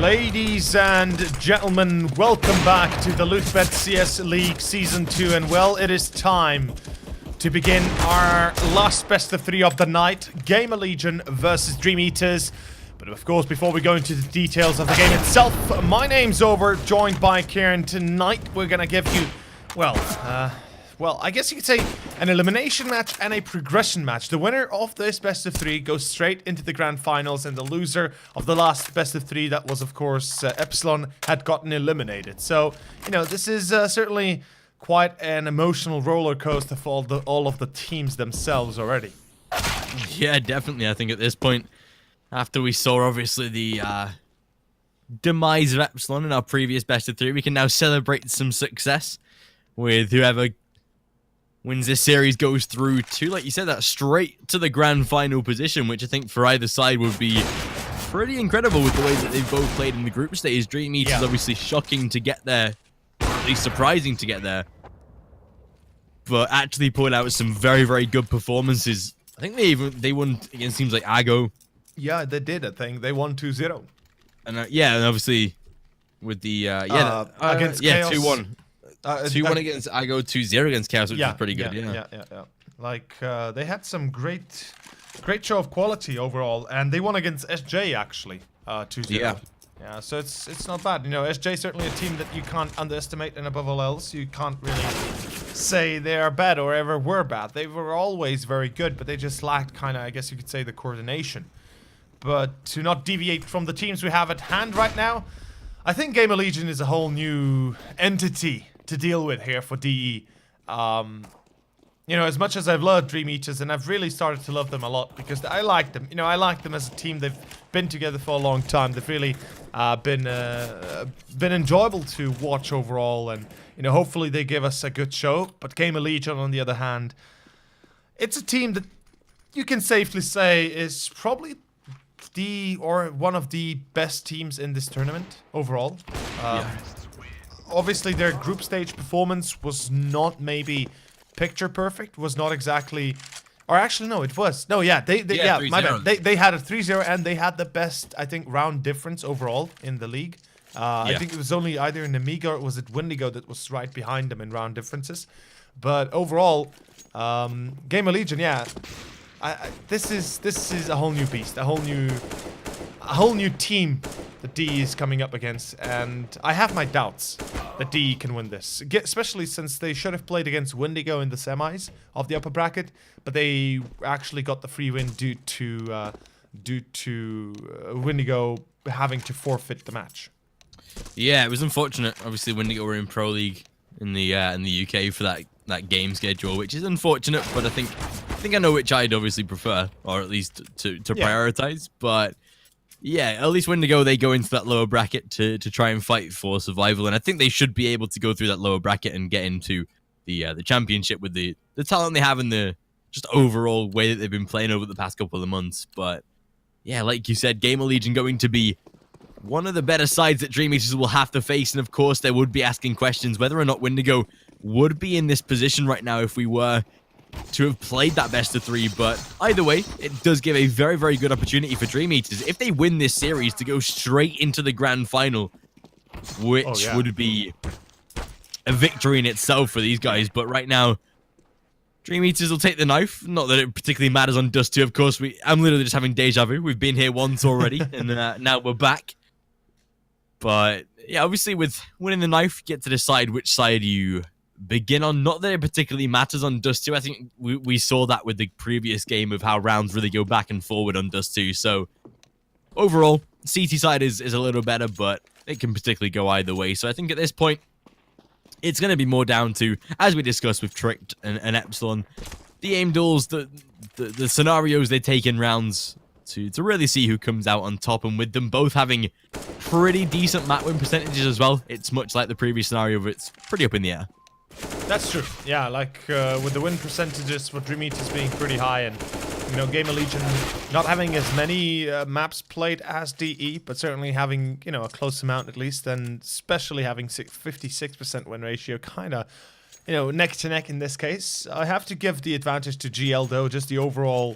Ladies and gentlemen, welcome back to the Loot.bet CS League Season 2, and well, it is time to begin our last best of 3 of the night, Gamer Legion versus Dream Eaters. But of course, before we go into the details of the game itself, my name's Over, joined by Kieran. Tonight we're gonna give you, well, I guess you could say an elimination match and a progression match. The winner of this best of 3 goes straight into the grand finals, and the loser of the last best of 3, that was of course Epsilon, had gotten eliminated. So, you know, this is certainly quite an emotional roller coaster for all of the teams themselves already. Yeah, definitely. I think at this point, after we saw obviously the demise of Epsilon in our previous best of 3, we can now celebrate some success with whoever wins this series goes through to, like you said, that straight to the grand final position, which I think for either side would be pretty incredible with the way that they've both played in the group stage. Dream Eaters obviously shocking to get there, at least surprising to get there, but actually put out some very, very good performances. I think they won against teams like Ago. Yeah, they did. I think they won 2-0. And yeah, and obviously with the against Chaos. 2-1. 2-1 against Ago, 2-0 against Chaos, which is pretty good. Yeah. Like they had some great show of quality overall, and they won against SJ actually, 2-0. Yeah, so it's not bad. You know, SJ certainly a team that you can't underestimate, and above all else, you can't really say they are bad or ever were bad. They were always very good, but they just lacked kind of, I guess you could say, the coordination. But to not deviate from the teams we have at hand right now, I think Gamer Legion is a whole new entity to deal with here for DE. You know, as much as I've loved Dream Eaters, and I've really started to love them a lot because I like them. You know, I like them as a team. They've been together for a long time. They've really been enjoyable to watch overall, and you know, hopefully they give us a good show. But Gamer Legion, on the other hand, it's a team that you can safely say is probably one of the best teams in this tournament overall. Obviously, their group stage performance was not maybe picture perfect, was not exactly, or actually no, it was. No, yeah, my bad. They had a 3-0, and they had the best, I think, round difference overall in the league. I think it was only either in Amiga or was it Wendigo that was right behind them in round differences. But overall, Gamer Legion, yeah, this is a whole new beast, a whole new team that DE is coming up against, and I have my doubts that DE can win this, especially since they should have played against Wendigo in the semis of the upper bracket, but they actually got the free win due to Wendigo having to forfeit the match. Yeah, it was unfortunate. Obviously, Wendigo were in Pro League in the UK for that game schedule, which is unfortunate. But I think I know which I'd obviously prefer, or at least to prioritize. But yeah, at least Wendigo, they go into that lower bracket to try and fight for survival, and I think they should be able to go through that lower bracket and get into the championship with the talent they have and the just overall way that they've been playing over the past couple of months. But yeah, like you said, Gamer Legion going to be one of the better sides that Dream Eaters will have to face, and of course they would be asking questions whether or not Wendigo would be in this position right now if we were to have played that best of 3. But either way, it does give a very, very good opportunity for Dream Eaters if they win this series to go straight into the grand final, which would be a victory in itself for these guys. But right now, Dream Eaters will take the knife. Not that it particularly matters on Dust 2, of course. I'm literally just having deja vu. We've been here once already, and now we're back. But yeah, obviously with winning the knife, you get to decide which side you begin on. Not that it particularly matters on Dust 2. I think we saw that with the previous game of how rounds really go back and forward on Dust 2. So overall, CT side is a little better, but it can particularly go either way. So I think at this point, it's going to be more down to, as we discussed with Tricked and Epsilon, the aim duels, the scenarios they take in rounds to really see who comes out on top. And with them both having pretty decent map win percentages as well, it's much like the previous scenario, but it's pretty up in the air. That's true. Yeah, like with the win percentages for Dream Eaters being pretty high, and you know, Gamer Legion not having as many maps played as DE, but certainly having, you know, a close amount at least, and especially having 56% win ratio, kind of, you know, neck to neck in this case. I have to give the advantage to GL though, just the overall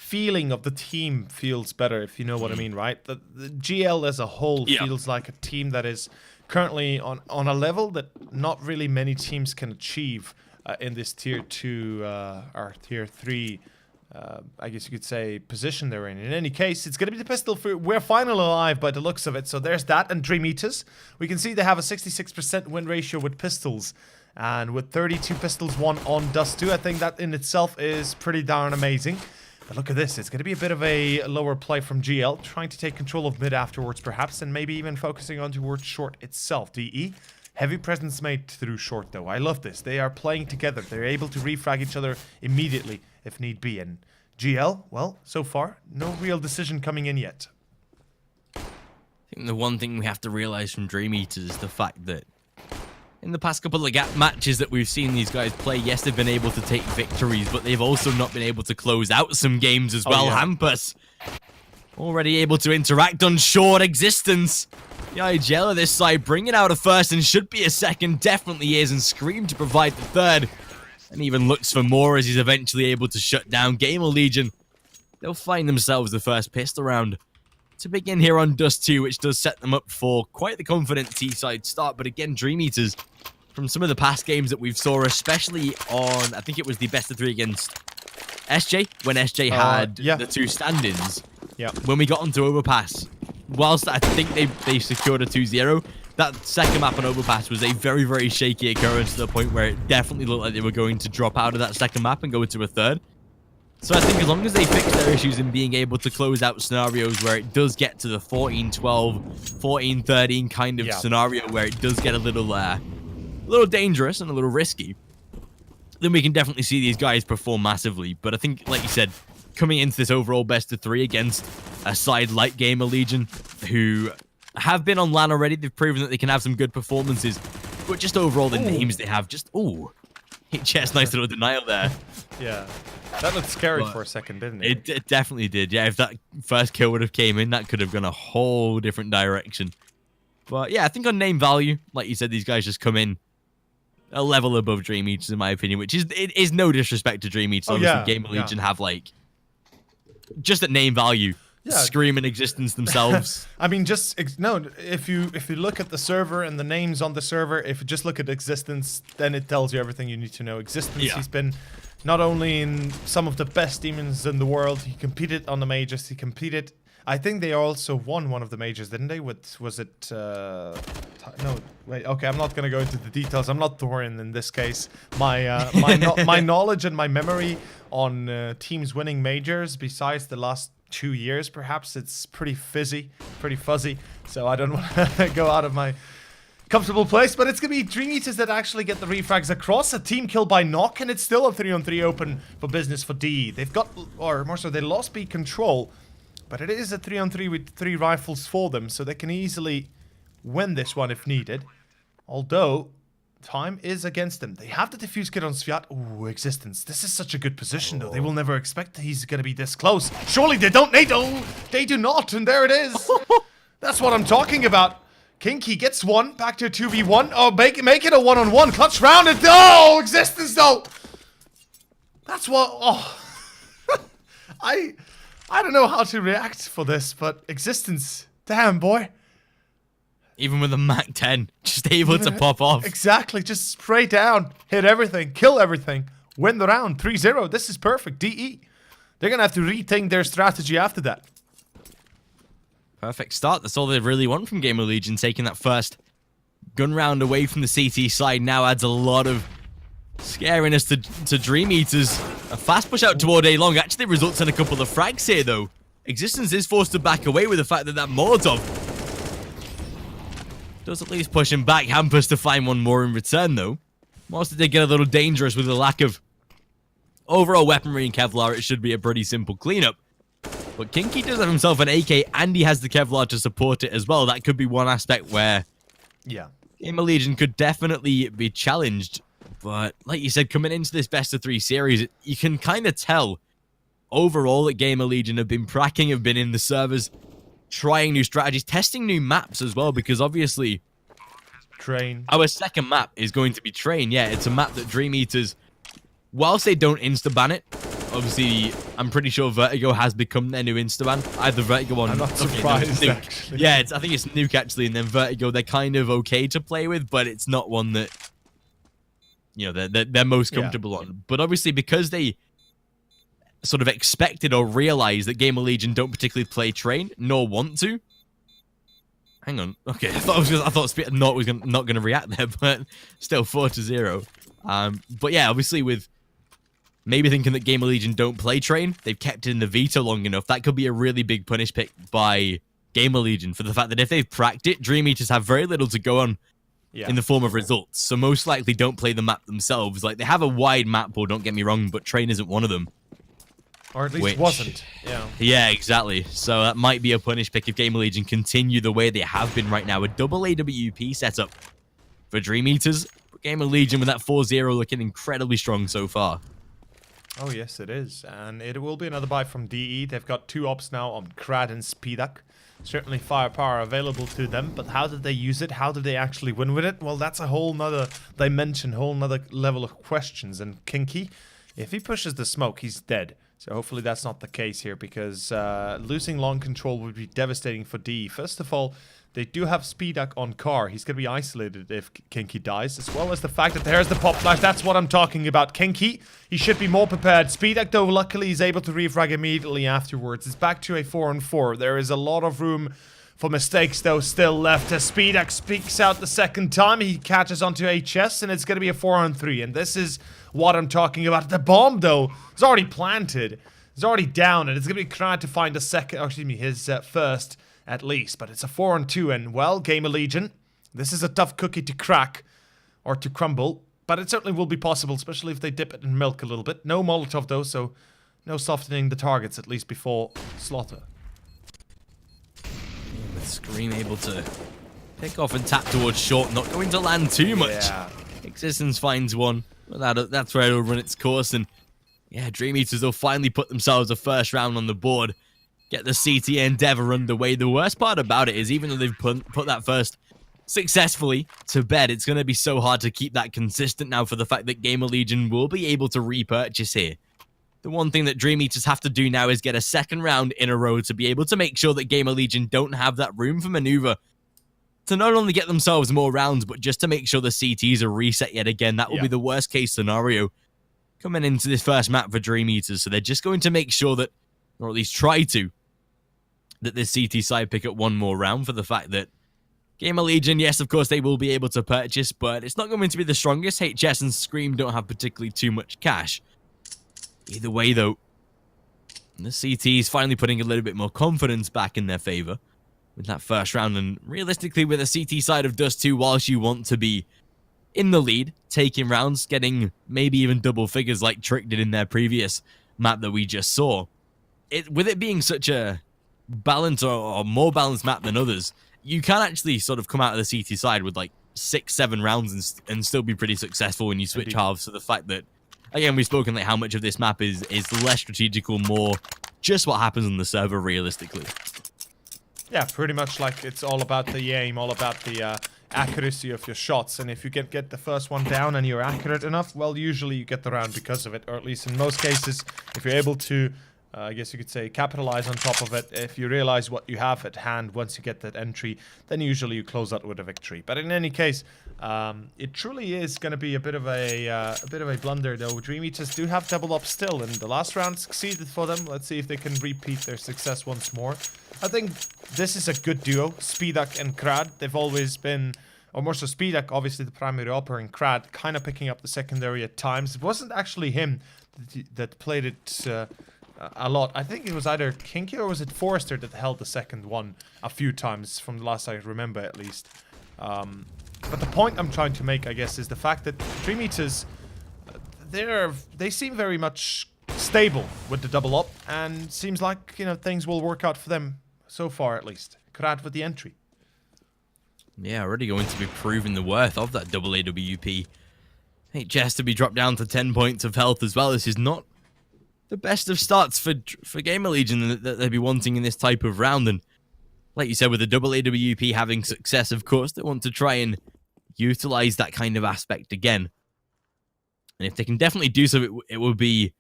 feeling of the team feels better, if you know what I mean, right? The GL as a whole feels like a team that is currently on a level that not really many teams can achieve in this tier 2 or tier 3 I guess you could say position they're in. In any case, it's going to be the pistol. We're finally alive by the looks of it. So there's that. And Dream Eaters, we can see they have a 66% win ratio with pistols. And with 32 pistols won on Dust 2, I think that in itself is pretty darn amazing. But look at this. It's going to be a bit of a lower play from GL, trying to take control of mid afterwards perhaps, and maybe even focusing on towards short itself. DE, heavy presence made through short though. I love this. They are playing together. They're able to refrag each other immediately if need be. And GL, well, so far, no real decision coming in yet. I think the one thing we have to realize from Dream Eaters is the fact that in the past couple of gap matches that we've seen these guys play, yes, they've been able to take victories, but they've also not been able to close out some games as well. Hampus already able to interact on short. Existence. The IGL of this side bringing out a first and should be a second. Definitely is, and Scream to provide the third. And even looks for more as he's eventually able to shut down Gamer Legion. They'll find themselves the first pistol round to begin here on Dust 2, which does set them up for quite the confident T-side start. But again, Dream Eaters, from some of the past games that we've saw, especially on, I think it was the best of 3 against SJ, when SJ had the 2 stand-ins. Yeah. When we got onto Overpass, whilst I think they secured a 2-0, that second map on Overpass was a very, very shaky occurrence to the point where it definitely looked like they were going to drop out of that second map and go into a third. So I think as long as they fix their issues in being able to close out scenarios where it does get to the 14-12, 14-13 kind of scenario where it does get a little dangerous and a little risky, then we can definitely see these guys perform massively. But I think, like you said, coming into this overall best of 3 against a side like Gamer Legion, who have been on LAN already, they've proven that they can have some good performances, but just overall the names they have, just, HS, nice little denial there. Yeah, that looked scary for a second, didn't it? It definitely did. Yeah, if that first kill would have came in, that could have gone a whole different direction. But yeah, I think on name value, like you said, these guys just come in a level above Dream Eaters, in my opinion, which is no disrespect to Dream Eaters. Obviously, Gamer Legion have, like, just at name value, screaming existence themselves. I mean, if you look at the server and the names on the server, if you just look at existence, then it tells you everything you need to know. Existence, he's been not only in some of the best demons in the world, he competed on the majors, he competed, I think they also won one of the majors, didn't they? Was it no, wait, okay, I'm not gonna go into the details. I'm not Thorin in this case. My knowledge and my memory on teams winning majors, besides the last 2 years perhaps, it's pretty fuzzy, so I don't want to go out of my comfortable place. But it's gonna be Dream Eaters that actually get the refrags across. A team kill by Knock, and it's still a 3-on-3 open for business for DE. They've got, or more so, they lost B control, but it is a 3-on-3 with 3 rifles for them, so they can easily win this one if needed. Although time is against them. They have the defuse kit on Sviat. Ooh, Existence. This is such a good position, though. They will never expect that he's going to be this close. Surely they don't. They do not. And there it is. That's what I'm talking about. Kinky gets one. Back to a 2v1. Oh, make it a 1-on-1. Clutch round it. Oh, Existence, though. That's what... Oh. I don't know how to react for this, but Existence. Damn, boy. Even with a Mac-10, just able to pop off. Exactly, just spray down, hit everything, kill everything, win the round, 3-0. This is perfect, DE. They're going to have to rethink their strategy after that. Perfect start. That's all they really want from Gamer Legion. Taking that first gun round away from the CT side now adds a lot of scariness to Dream Eaters. A fast push out toward A long actually results in a couple of frags here, though. Existence is forced to back away with the fact that Molotov does at least push him back. Hampus to find one more in return, though. Whilst it did get a little dangerous with the lack of overall weaponry in Kevlar, it should be a pretty simple cleanup. But Kinky does have himself an AK, and he has the Kevlar to support it as well. That could be one aspect where Gamer Legion could definitely be challenged. But like you said, coming into this best of 3 series, you can kind of tell overall that Gamer Legion have been in the servers, trying new strategies, testing new maps as well, because obviously Train. Our second map is going to be Train. Yeah, it's a map that Dream Eaters, whilst they don't insta-ban it, obviously, I'm pretty sure Vertigo has become their new Instaban. Either Vertigo on... I'm not surprised, actually. Yeah, I think it's Nuke, actually, and then Vertigo, they're kind of okay to play with, but it's not one that, you know, they're most comfortable on. But obviously, because they sort of expected or realized that Gamer Legion don't particularly play Train, nor want to. Hang on. Okay, I thought not going to react there, but still 4-0. But yeah, obviously with maybe thinking that Gamer Legion don't play Train, they've kept it in the veto long enough. That could be a really big punish pick by Gamer Legion for the fact that if they've cracked it, Dream Eaters have very little to go on in the form of results. So most likely don't play the map themselves. Like, they have a wide map pool, don't get me wrong, but Train isn't one of them. Or at least wasn't. Yeah, exactly. So that might be a punish pick if Gamer Legion continue the way they have been right now. A double AWP setup for Dream Eaters. Gamer Legion with that 4-0 looking incredibly strong so far. Oh, yes, it is. And it will be another buy from DE. They've got 2 ops now on Krad and Speedak. Certainly firepower available to them, but how did they use it? How did they actually win with it? Well, that's a whole nother dimension, whole nother level of questions. And Kinky, if he pushes the smoke, he's dead. So hopefully that's not the case here, because losing long control would be devastating for DE. First of all, they do have Speedak on car. He's going to be isolated if Kinky dies, as well as the fact that there's the pop flash. That's what I'm talking about. Kinky, he should be more prepared. Speedak, though, luckily is able to refrag immediately afterwards. It's back to a 4-on-4. There is a lot of room for mistakes, though, still left. As Speedak speaks out the second time, he catches onto HS, and it's going to be a 4-on-3. And this is what I'm talking about. The bomb, though, is already planted. It's already down, and it's going to be Krad to find a second, oh, excuse me, his first at least. But it's a 4-on-2, and, well, Gamer Legion, this is a tough cookie to crack or to crumble. But it certainly will be possible, especially if they dip it in milk a little bit. No Molotov, though, so no softening the targets, at least before slaughter. With Scream able to pick off and tap towards short, not going to land too much. Existence finds one. That's where it'll run its course. And yeah, Dream Eaters will finally put themselves a first round on the board. Get the CT Endeavor underway. The worst part about it is even though they've put that first successfully to bed, it's going to be so hard to keep that consistent now for the fact that Gamer Legion will be able to repurchase here. The one thing that Dream Eaters have to do now is get a second round in a row to be able to make sure that Gamer Legion don't have that room for maneuver to not only get themselves more rounds, but just to make sure the CTs are reset yet again. That will be the worst case scenario coming into this first map for Dream Eaters. So they're just going to make sure that, or at least try to, that this CT side pick up one more round for the fact that Gamer Legion, yes, of course, they will be able to purchase, but it's not going to be the strongest. HS and Scream don't have particularly too much cash. Either way, though, the CT is finally putting a little bit more confidence back in their favor with that first round. And realistically, with a CT side of Dust 2, whilst you want to be in the lead, taking rounds, getting maybe even double figures like Trick did in their previous map that we just saw, with it being such a balanced or more balanced map than others, you can actually sort of come out of the CT side with like 6-7 rounds and still be pretty successful when you switch halves. So the fact that, again, we've spoken like how much of this map is less strategical, more just what happens on the server realistically. Yeah, pretty much like it's all about the aim, all about the accuracy of your shots. And if you get the first one down and you're accurate enough, well, usually you get the round because of it. Or at least in most cases, if you're able to, I guess you could say, capitalize on top of it. If you realize what you have at hand once you get that entry, then usually you close out with a victory. But in any case, it truly is going to be a bit of a blunder, though. Dream Eaters do have double up still, and the last round succeeded for them. Let's see if they can repeat their success once more. I think this is a good duo, Speedak and Krad. They've always been, or more so Speedak, obviously the primary operator, and Krad kind of picking up the secondary at times. It wasn't actually him that played it a lot. I think it was either Kinky or was it Forrester that held the second one a few times, from the last I remember at least. But the point I'm trying to make, I guess, is the fact that Dream Eaters, they seem very much stable with the double up, and seems like, you know, things will work out for them so far at least. Krad with the entry. Yeah, already going to be proving the worth of that double AWP. HS to be dropped down to 10 points of health as well. This is not the best of starts for Gamer Legion that they'd be wanting in this type of round. And like you said, with the double AWP having success, of course, they want to try and utilize that kind of aspect again. And if they can definitely do so, it will be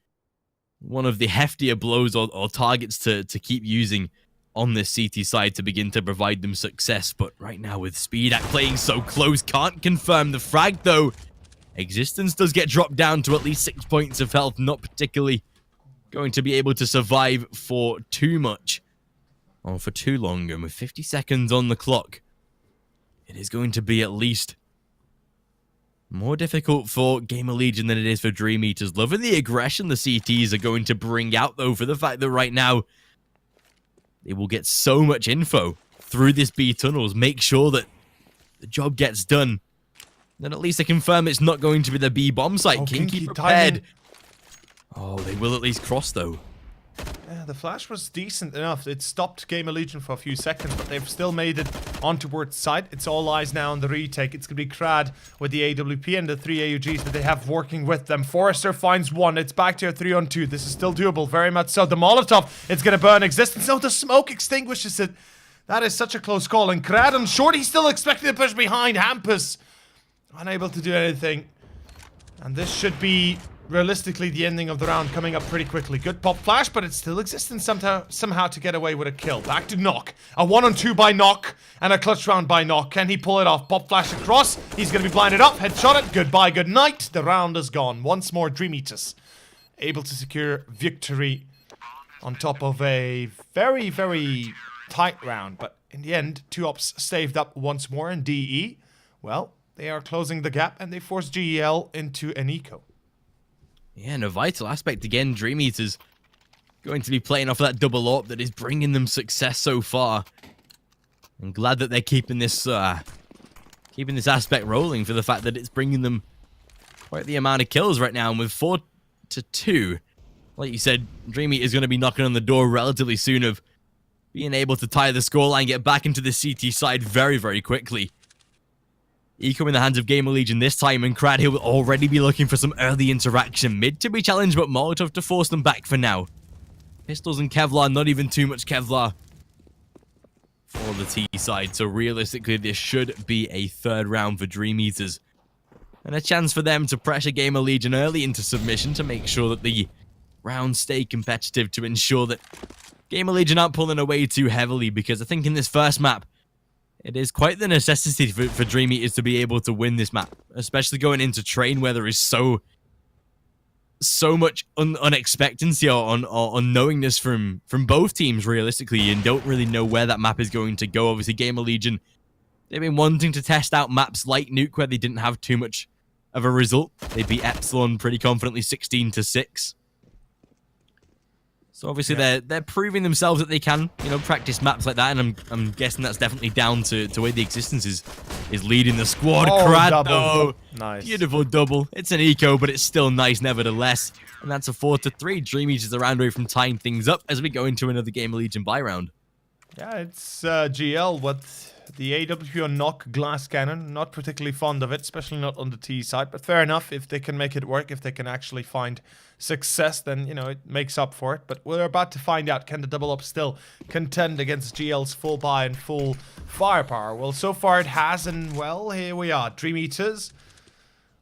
one of the heftier blows or targets to keep using on this CT side to begin to provide them success. But right now with Speedak playing so close, can't confirm the frag though. Existence does get dropped down to at least 6 points of health, not particularly going to be able to survive for too much or for too long. And with 50 seconds on the clock, it is going to be at least more difficult for Gamer Legion than it is for Dream Eaters. Loving the aggression the CTs are going to bring out, though, for the fact that right now they will get so much info through this B tunnels, make sure that the job gets done. Then at least they confirm it's not going to be the B bomb site. Oh, Kinky prepared. timing. Oh, they will at least cross, though. Yeah, the flash was decent enough. It stopped Gamer Legion for a few seconds, but they've still made it on towards site. It's all eyes now on the retake. It's going to be Krad with the AWP and the 3 AUGs that they have working with them. Forrester finds one. It's back to a 3-on-2. This is still doable, very much so. The Molotov, it's going to burn Existence. No, the smoke extinguishes it. That is such a close call. And Krad on short, he's still expecting to push behind. Hampus, unable to do anything. And this should be realistically the ending of the round coming up pretty quickly. Good pop flash, but it's still Existence somehow to get away with a kill. Back to Knock. A 1-on-2 by Knock and a clutch round by Knock. Can he pull it off? Pop flash across. He's going to be blinded up. Headshot it. Goodbye, good night. The round is gone. Once more, Dream Eaters able to secure victory on top of a very, very tight round. But in the end, 2 ops saved up once more. And DE, well, they are closing the gap and they force GEL into an eco. Yeah, and a vital aspect again, Dream Eaters going to be playing off that double AWP that is bringing them success so far. I'm glad that they're keeping this aspect rolling for the fact that it's bringing them quite the amount of kills right now. And with 4-2, like you said, Dream Eaters is going to be knocking on the door relatively soon of being able to tie the scoreline, get back into the CT side very, very quickly. Eco in the hands of Gamer Legion this time, and Krad here will already be looking for some early interaction. Mid to be challenged, but Molotov to force them back for now. Pistols and Kevlar, not even too much Kevlar for the T side. So realistically, this should be a 3rd round for Dream Eaters. And a chance for them to pressure Gamer Legion early into submission to make sure that the rounds stay competitive, to ensure that Gamer Legion aren't pulling away too heavily, because I think in this first map, it is quite the necessity for Dream Eaters to be able to win this map, especially going into Train where there is so much unexpectancy or unknowingness from both teams realistically, and don't really know where that map is going to go. Obviously, Gamer Legion, they've been wanting to test out maps like Nuke where they didn't have too much of a result. They beat Epsilon pretty confidently 16-6. So obviously they're proving themselves that they can, practice maps like that, and I'm guessing that's definitely down to where the Existence is leading the squad. Oh, Krad, double. Nice. Beautiful double. It's an eco, but it's still nice nevertheless. And that's a 4-3. Dream Eaters around away from tying things up as we go into another Gamer Legion buy round. Yeah, it's GL with the AWP on Knock glass cannon. Not particularly fond of it, especially not on the T side. But fair enough, if they can make it work, if they can actually find success, then, it makes up for it. But we're about to find out, can the double up still contend against GL's full buy and full firepower? Well, so far it has, and well, here we are. Dream Eaters,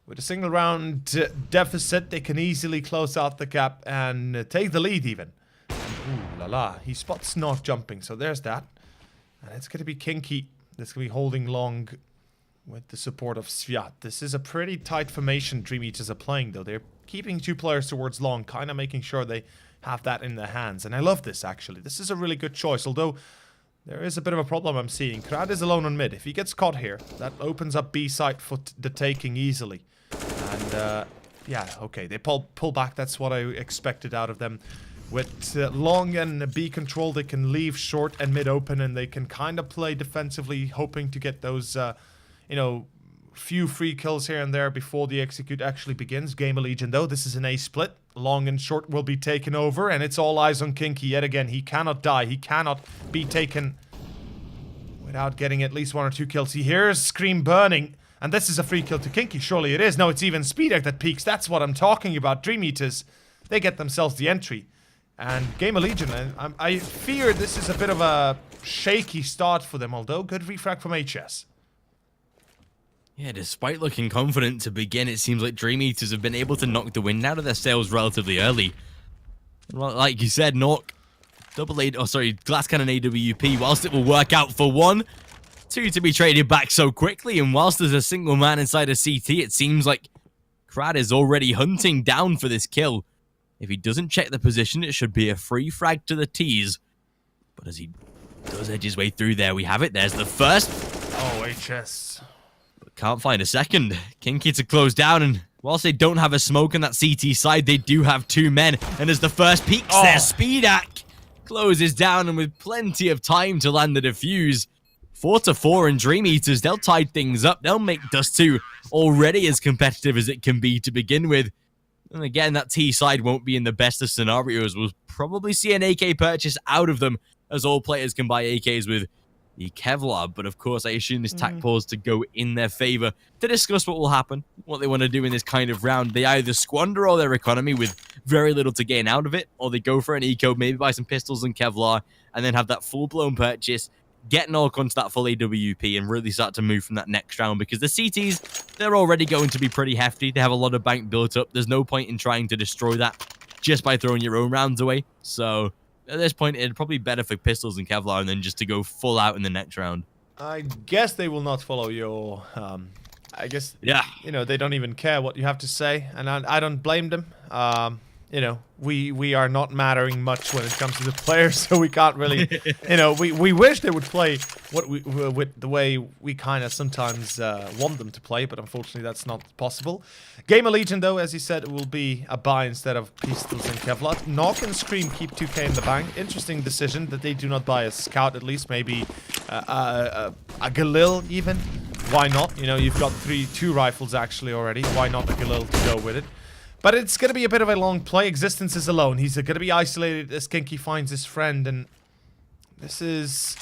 with a single round deficit, they can easily close out the gap and take the lead even. Ooh la la, he spots Knock jumping, so there's that. And it's going to be Kinky that's going to be holding long with the support of Sviat. This is a pretty tight formation Dream Eaters are playing, though. They're keeping 2 players towards long, kind of making sure they have that in their hands. And I love this, actually. This is a really good choice, although there is a bit of a problem I'm seeing. Krad is alone on mid. If he gets caught here, that opens up B site for the taking easily. And, yeah, okay, they pull back. That's what I expected out of them. With long and B control, they can leave short and mid open, and they can kind of play defensively, hoping to get those, few free kills here and there before the execute actually begins. Gamer Legion, though, this is an A split. Long and short will be taken over, and it's all eyes on Kinky yet again. He cannot die. He cannot be taken without getting at least 1 or 2 kills. He hears Scream burning, and this is a free kill to Kinky. Surely it is. No, it's even Speedak that peaks. That's what I'm talking about. Dream Eaters, they get themselves the entry. And Gamer Legion, I fear this is a bit of a shaky start for them, although good refrag from HS. Yeah, despite looking confident to begin, it seems like Dream Eaters have been able to knock the wind out of their sails relatively early. Well, like you said, Nork, glass cannon AWP, whilst it will work out for 1, 2 to be traded back so quickly, and whilst there's a single man inside a CT, it seems like Krad is already hunting down for this kill. If he doesn't check the position, it should be a free frag to the T's. But as he does edge his way through there, we have it. There's the first. Oh, HS. But can't find a second. Kinky to close down, and whilst they don't have a smoke on that CT side, they do have 2 men. And as the first peaks there, Speedak closes down, and with plenty of time to land the defuse. 4-4 and Dream Eaters, they'll tide things up. They'll make Dust 2 already as competitive as it can be to begin with. And again, that T side won't be in the best of scenarios. We'll probably see an AK purchase out of them, as all players can buy AKs with the Kevlar. But of course, I assume this tac pause to go in their favor to discuss what will happen, what they want to do in this kind of round. They either squander all their economy with very little to gain out of it, or they go for an eco, maybe buy some pistols and Kevlar, and then have that full-blown purchase, get Nork onto that full AWP, and really start to move from that next round, because the CTs, they're already going to be pretty hefty. They have a lot of bank built up. There's no point in trying to destroy that just by throwing your own rounds away. So at this point, it'd probably be better for pistols and Kevlar and then just to go full out in the next round. I guess they will not follow your... I guess, yeah, you know, they don't even care what you have to say, and I don't blame them. You know, we are not mattering much when it comes to the players, so we can't really, you know, we wish they would play with the way we kind of sometimes want them to play, but unfortunately that's not possible. Gamer Legion, though, as you said, will be a buy instead of pistols and Kevlar. Knock and Scream keep 2k in the bank. Interesting decision that they do not buy a Scout, at least maybe a Galil even. Why not? You know, you've got 2 rifles actually already. Why not a Galil to go with it? But it's going to be a bit of a long play. Existence is alone. He's going to be isolated as Kinky finds his friend. And this is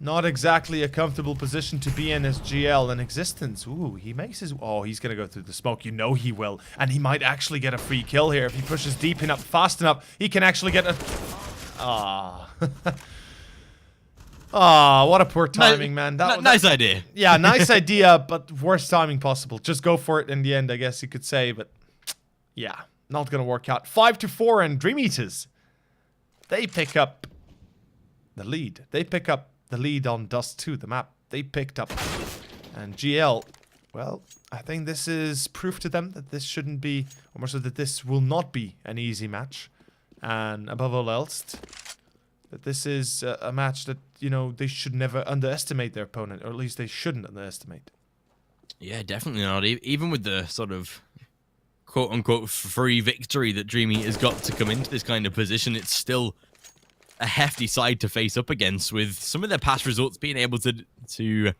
not exactly a comfortable position to be in as GL. And Existence, ooh, he makes his... Oh, he's going to go through the smoke. You know he will. And he might actually get a free kill here. If he pushes deep enough, fast enough, he can actually get a... Ah. Ah, what a poor timing, man. Nice idea. Yeah, nice idea, but worst timing possible. Just go for it in the end, I guess you could say, but... Yeah, not gonna work out. 5-4 and Dream Eaters. They pick up the lead. They pick up the lead on Dust 2, the map. They picked up. And GL, well, I think this is proof to them that this shouldn't be, or more so that this will not be an easy match. And above all else, that this is a match that, you know, they should never underestimate their opponent, or at least they shouldn't underestimate. Yeah, definitely not. Even with the sort of quote-unquote free victory that Dream Eater's got to come into this kind of position, it's still a hefty side to face up against, with some of their past results being able to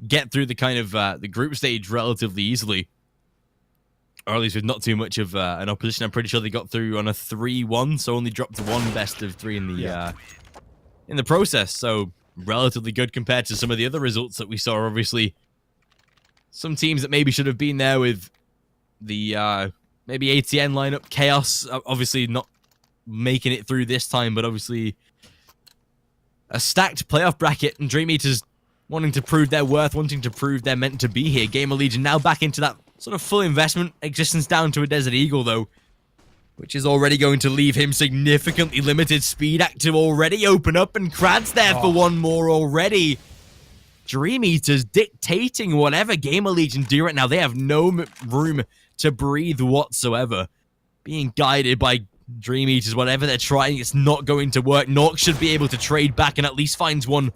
get through the kind of the group stage relatively easily, or at least with not too much of an opposition. I'm pretty sure they got through on a 3-1, so only dropped 1 best of 3 in the process. So relatively good compared to some of the other results that we saw. Obviously, some teams that maybe should have been there with the maybe ATN lineup, Chaos obviously not making it through this time, but obviously a stacked playoff bracket, and Dream Eaters wanting to prove their worth, wanting to prove they're meant to be here. Gamer Legion now back into that sort of full investment. Existence down to a Desert Eagle, though, which is already going to leave him significantly limited. Speed active already open up, and Krad's there for 1 more already. Dream Eaters dictating whatever Gamer Legion do right now. They have no room to breathe whatsoever. Being guided by Dream Eaters, whatever they're trying, it's not going to work. Nork should be able to trade back and at least finds one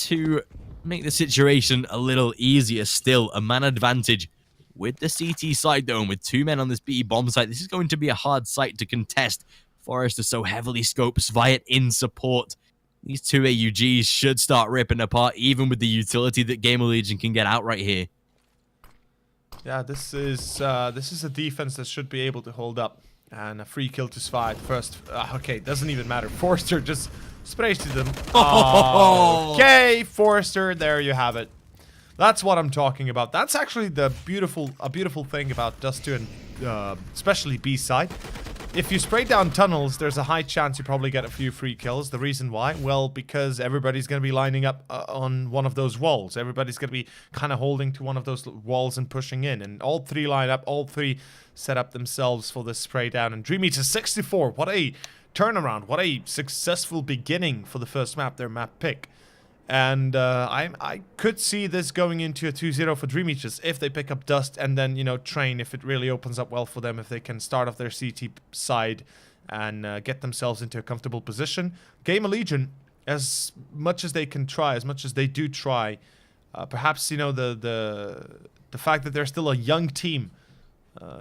to make the situation a little easier still. A man advantage with the CT side, though, and with 2 men on this B bomb site. This is going to be a hard site to contest. Forrester so heavily scopes Viet in support. These 2 AUGs should start ripping apart, even with the utility that Gamer Legion can get out right here. Yeah, this is a defense that should be able to hold up. And a free kill to Svi first. Okay, doesn't even matter. Forrester just sprays to them. Okay, Forrester, there you have it. That's what I'm talking about. That's actually a beautiful thing about Dust 2 and especially B side. if you spray down tunnels, there's a high chance you probably get a few free kills. The reason why? Well, because everybody's going to be lining up on one of those walls. Everybody's going to be kind of holding to one of those walls and pushing in. And all three line up, all three set up themselves for this spray down. And Dream Eater 64, what a turnaround. What a successful beginning for the first map, their map pick. And I could see this going into a 2-0 for Dream Eaters if they pick up Dust and then, you know, Train if it really opens up well for them, if they can start off their CT side and get themselves into a comfortable position. Gamer Legion, as much as they can try, as much as they do try, perhaps, you know, the fact that they're still a young team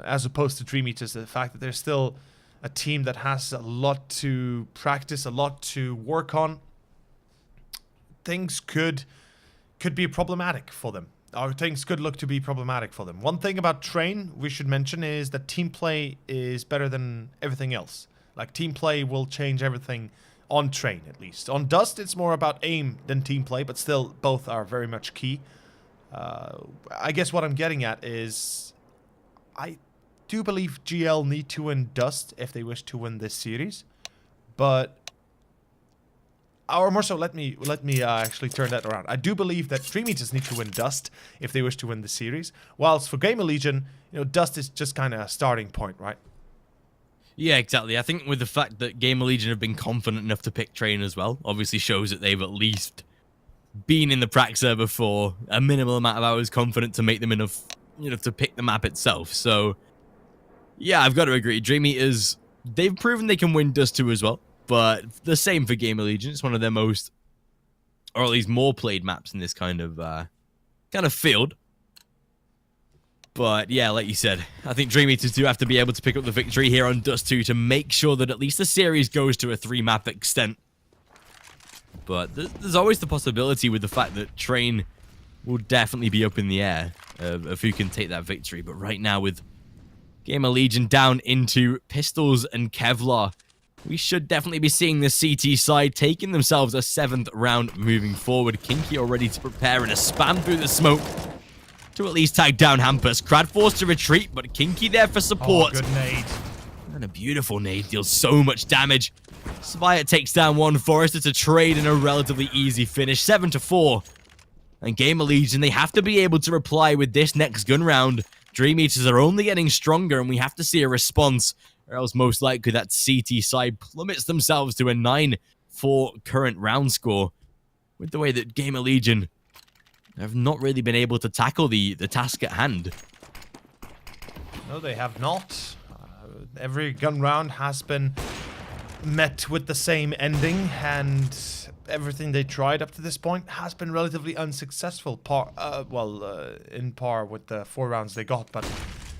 as opposed to Dream Eaters, the fact that they're still a team that has a lot to practice, a lot to work on, things could be problematic for them. Or things could look to be problematic for them. One thing about Train we should mention is that team play is better than everything else. Like, team play will change everything on Train, at least. On Dust, it's more about aim than team play, but still, both are very much key. I guess what I'm getting at is I do believe GL need to win Dust if they wish to win this series, but or more so, let me actually turn that around. I do believe that Dream Eaters need to win Dust if they wish to win the series. Whilst for Gamer Legion, you know, Dust is just kind of a starting point, right? Yeah, exactly. I think with the fact that Gamer Legion have been confident enough to pick Train as well, obviously shows that they've at least been in the prac server for a minimal amount of hours, confident to make them enough, you know, to pick the map itself. So, yeah, I've got to agree. Dream Eaters, they've proven they can win Dust 2 as well. But the same for Gamer Legion. It's one of their most, or at least more played maps in this kind of field. But yeah, like you said, I think Dream Eaters do have to be able to pick up the victory here on Dust 2 to make sure that at least the series goes to a 3-map extent. But there's always the possibility with the fact that Train will definitely be up in the air of who can take that victory. But right now with Gamer Legion down into Pistols and Kevlar, we should definitely be seeing the CT side taking themselves a 7th round moving forward. Kinky all ready to prepare and a spam through the smoke to at least tag down Hampus. Crad forced to retreat, but Kinky there for support. Oh, good nade. And a beautiful nade deals so much damage. Spire takes down one. Forrester to trade in a relatively easy finish. 7-4. And Gamer Legion, they have to be able to reply with this next gun round. Dream Eaters are only getting stronger, and we have to see a response, or else most likely that CT side plummets themselves to a 9-4 current round score. With the way that Gamer Legion have not really been able to tackle the task at hand. No, they have not. Every gun round has been met with the same ending, and everything they tried up to this point has been relatively unsuccessful. In par with the 4 rounds they got, but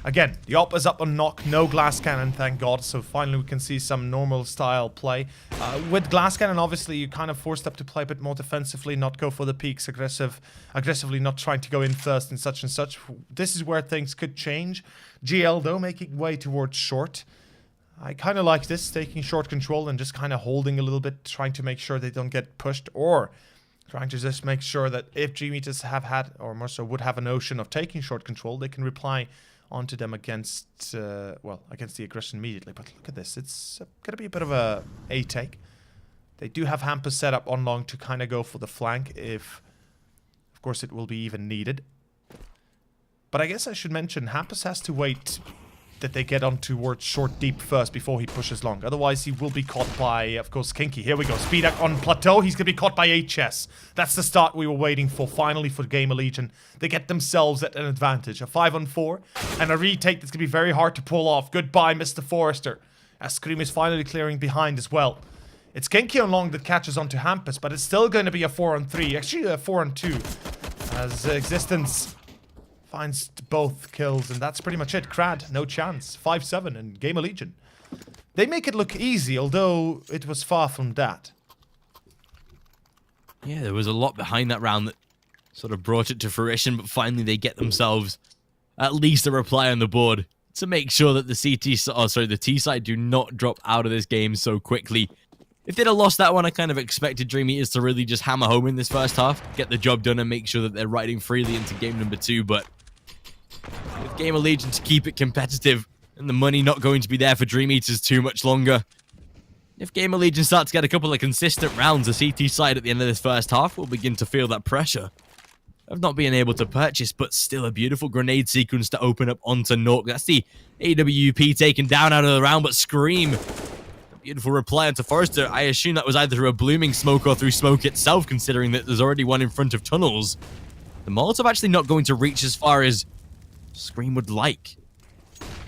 again, the op is up on knock, no glass cannon, thank God, so finally we can see some normal style play. With glass cannon, obviously, you're kind of forced up to play a bit more defensively, not go for the peaks, aggressively not trying to go in first and such. This is where things could change. GL, though, making way towards short. I kind of like this, taking short control and just kind of holding a little bit, trying to make sure they don't get pushed, or trying to just make sure that if Dream Eaters have had, or more so would have a notion of taking short control, they can reply onto them against the aggression immediately. But look at this, it's going to be a bit of a take. They do have Hampus set up on long to kind of go for the flank if, of course, it will be even needed. But I guess I should mention, Hampus has to wait that they get on towards short deep first before he pushes long. Otherwise, he will be caught by, of course, Kinky. Here we go. Speedak on plateau. He's going to be caught by HS. That's the start we were waiting for, finally, for Gamer Legion. They get themselves at an advantage. A 5-on-4 and a retake that's going to be very hard to pull off. Goodbye, Mr. Forrester. As Scream is finally clearing behind as well. It's Kinky on long that catches onto Hampus, but it's still going to be a 4-on-3. Actually, a 4-on-2. As Existence finds both kills, and that's pretty much it. Crad, no chance. 5-7 and Gamer Legion. They make it look easy, although it was far from that. Yeah, there was a lot behind that round that sort of brought it to fruition, but finally they get themselves at least a reply on the board to make sure that the T side do not drop out of this game so quickly. If they'd have lost that one, I kind of expected Dream Eaters to really just hammer home in this first half, get the job done and make sure that they're riding freely into game number 2, but with Gamer Legion to keep it competitive, And the money not going to be there for Dream Eaters too much longer. If Gamer Legion starts to get a couple of consistent rounds, the CT side at the end of this first half will begin to feel that pressure of not being able to purchase, but still a beautiful grenade sequence to open up onto Nork. That's the AWP taken down out of the round, but Scream, a beautiful reply onto Forrester. I assume that was either through a blooming smoke or through smoke itself, considering that there's already one in front of tunnels. The Molotov actually not going to reach as far as Scream would like.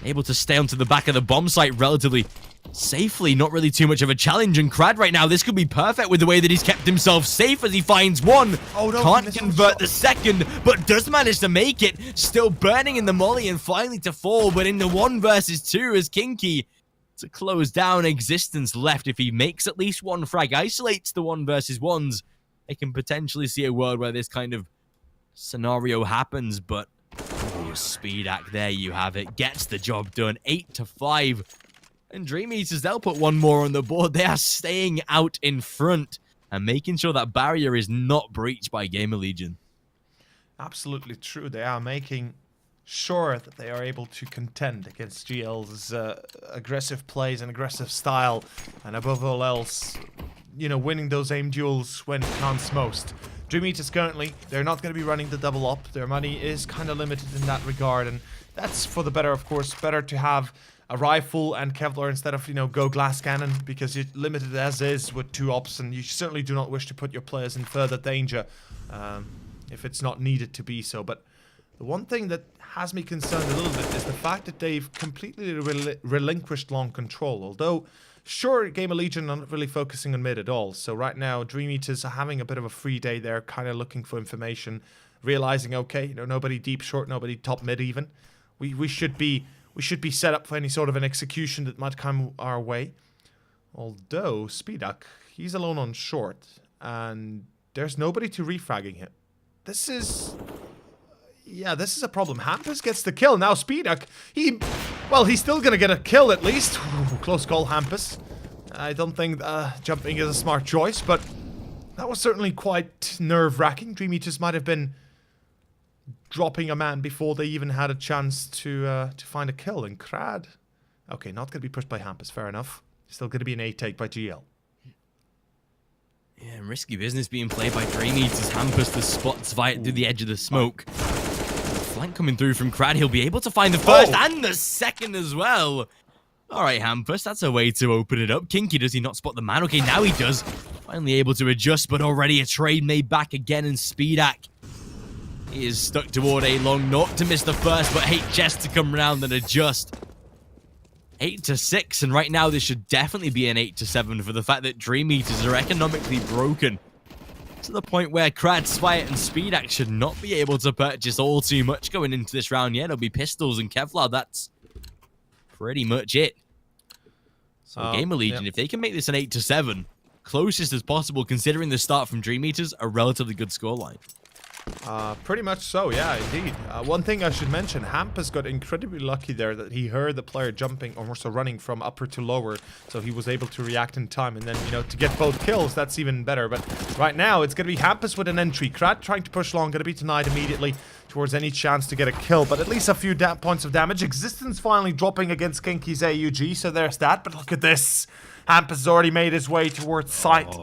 Able to stay onto the back of the bomb site relatively safely, not really too much of a challenge. And Crad right now, this could be perfect with the way that he's kept himself safe as he finds one. Oh, no, can't convert the second, but does manage to make it. Still burning in the molly and finally to fall, but in the 1 versus 2 as Kinky to close down existence left. If he makes at least one frag, isolates the 1 versus 1s, they can potentially see a world where this kind of scenario happens, but Speedak, there you have it, gets the job done. 8-5. And Dream Eaters, they'll put one more on the board. They are staying out in front and making sure that barrier is not breached by Gamer Legion. Absolutely true. They are making sure that they are able to contend against GL's aggressive plays and aggressive style, and above all else, you know, winning those aim duels when it counts most. Dream Eaters currently, they're not going to be running the double up. Their money is kind of limited in that regard, and that's for the better, of course. Better to have a rifle and Kevlar instead of, you know, go glass cannon, because you're limited as is with 2 ops, and you certainly do not wish to put your players in further danger if it's not needed to be so. But the one thing that has me concerned a little bit is the fact that they've completely relinquished long control, although sure, Gamer Legion are not really focusing on mid at all. So right now, Dream Eaters are having a bit of a free day there, kind of looking for information, realizing, okay, you know, nobody deep short, nobody top mid even. We should be set up for any sort of an execution that might come our way. Although Speedak, he's alone on short, and there's nobody to refragging him. This is a problem. Hampus gets the kill. Now Speedak, he's still gonna get a kill at least. Ooh, close call, Hampus. I don't think jumping is a smart choice, but that was certainly quite nerve-wracking. Dream Eaters might have been dropping a man before they even had a chance to find a kill. And Crad, okay, not gonna be pushed by Hampus. Fair enough. Still gonna be an A take by GL. Yeah, and risky business being played by Dream Eaters. Hampus the spots right through the edge of the smoke. Flank coming through from Crad. He'll be able to find the first and the second as well. All right, Hampus, that's a way to open it up. Kinky, does he not spot the man? Okay, now he does. Finally able to adjust, but already a trade made back again in Speedak. He is stuck toward a long knock to miss the first, but HS to come around and adjust. 8-6, and right now this should definitely be an 8-7 for the fact that Dream Eaters are economically broken. To the point where Crad, Spite, and Speedak should not be able to purchase all too much going into this round yet. It'll be pistols and Kevlar. That's pretty much it. So Gamer Legion, if they can make this an 8-7, closest as possible, considering the start from Dream Eaters, a relatively good scoreline. Pretty much so, yeah, indeed. One thing I should mention, Hampus got incredibly lucky there that he heard the player jumping, or more so running from upper to lower, so he was able to react in time, and then, you know, to get both kills, that's even better. But right now, it's going to be Hampus with an entry. Crad trying to push long, going to be denied immediately towards any chance to get a kill, but at least a few points of damage. Existence finally dropping against Kinky's AUG, so there's that. But look at this. Hampus has already made his way towards site.